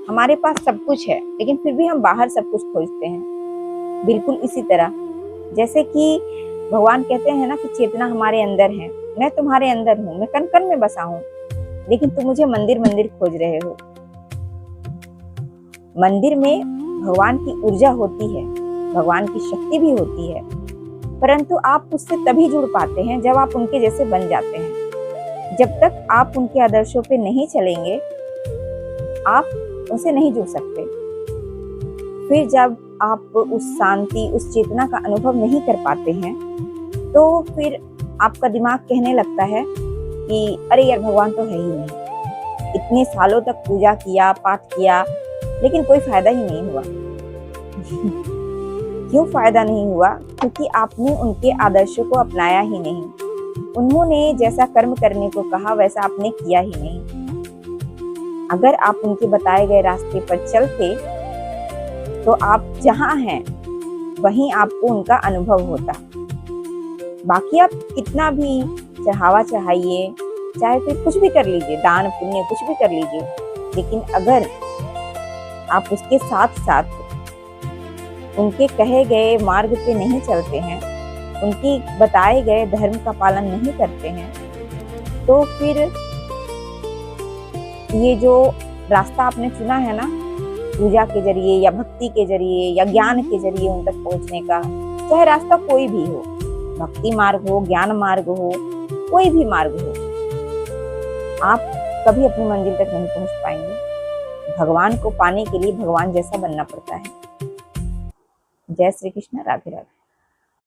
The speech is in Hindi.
हमारे पास सब कुछ है लेकिन फिर भी हम बाहर सब कुछ खोजते हैं। बिल्कुल इसी तरह जैसे कि भगवान कहते हैं ना कि चेतना हमारे अंदर है, मैं तुम्हारे अंदर हूँ, मैं कण कण में बसा हूँ, लेकिन तुम मुझे मंदिर मंदिर खोज रहे हो। मंदिर में भगवान की ऊर्जा होती है, भगवान की शक्ति भी होती है, परंतु आप उससे तभी जुड़ पाते हैं जब आप उनके जैसे बन जाते हैं। जब तक आप उनके आदर्शों पे नहीं चलेंगे, आप उनसे नहीं जुड़ सकते। फिर जब आप उस शांति, उस चेतना का अनुभव नहीं कर पाते हैं, तो फिर आपका दिमाग कहने लगता है कि अरे यार भगवान तो है ही नहीं। इतने सालों तक पूजा किया, पाठ किया, लेकिन कोई फायदा ही नहीं हुआ। क्यों फायदा नहीं हुआ? क्योंकि आपने उनके आदर्शों को अपनाया ही नहीं। उन्होंने जैसा कर्म करने को कहा वैसा आपने किया ही नहीं। अगर आप उनके बताए गए रास्ते पर चलते तो आप जहां हैं वहीं आपको उनका अनुभव होता। बाकी आप कितना भी चढ़ावा चढ़ाइए, चाहे फिर कुछ भी कर लीजिए, दान पुण्य कुछ भी कर लीजिए, लेकिन अगर आप उसके साथ साथ उनके कहे गए मार्ग पे नहीं चलते हैं, उनकी बताए गए धर्म का पालन नहीं करते हैं, तो फिर ये जो रास्ता आपने चुना है ना, पूजा के जरिए या भक्ति के जरिए या ज्ञान के जरिए उन तक पहुंचने का, चाहे रास्ता कोई भी हो, भक्ति मार्ग हो, ज्ञान मार्ग हो, कोई भी मार्ग हो, आप कभी अपनी मंजिल तक नहीं पहुंच पाएंगे। भगवान को पाने के लिए भगवान जैसा बनना पड़ता है। जय श्री कृष्ण, राधे राधे।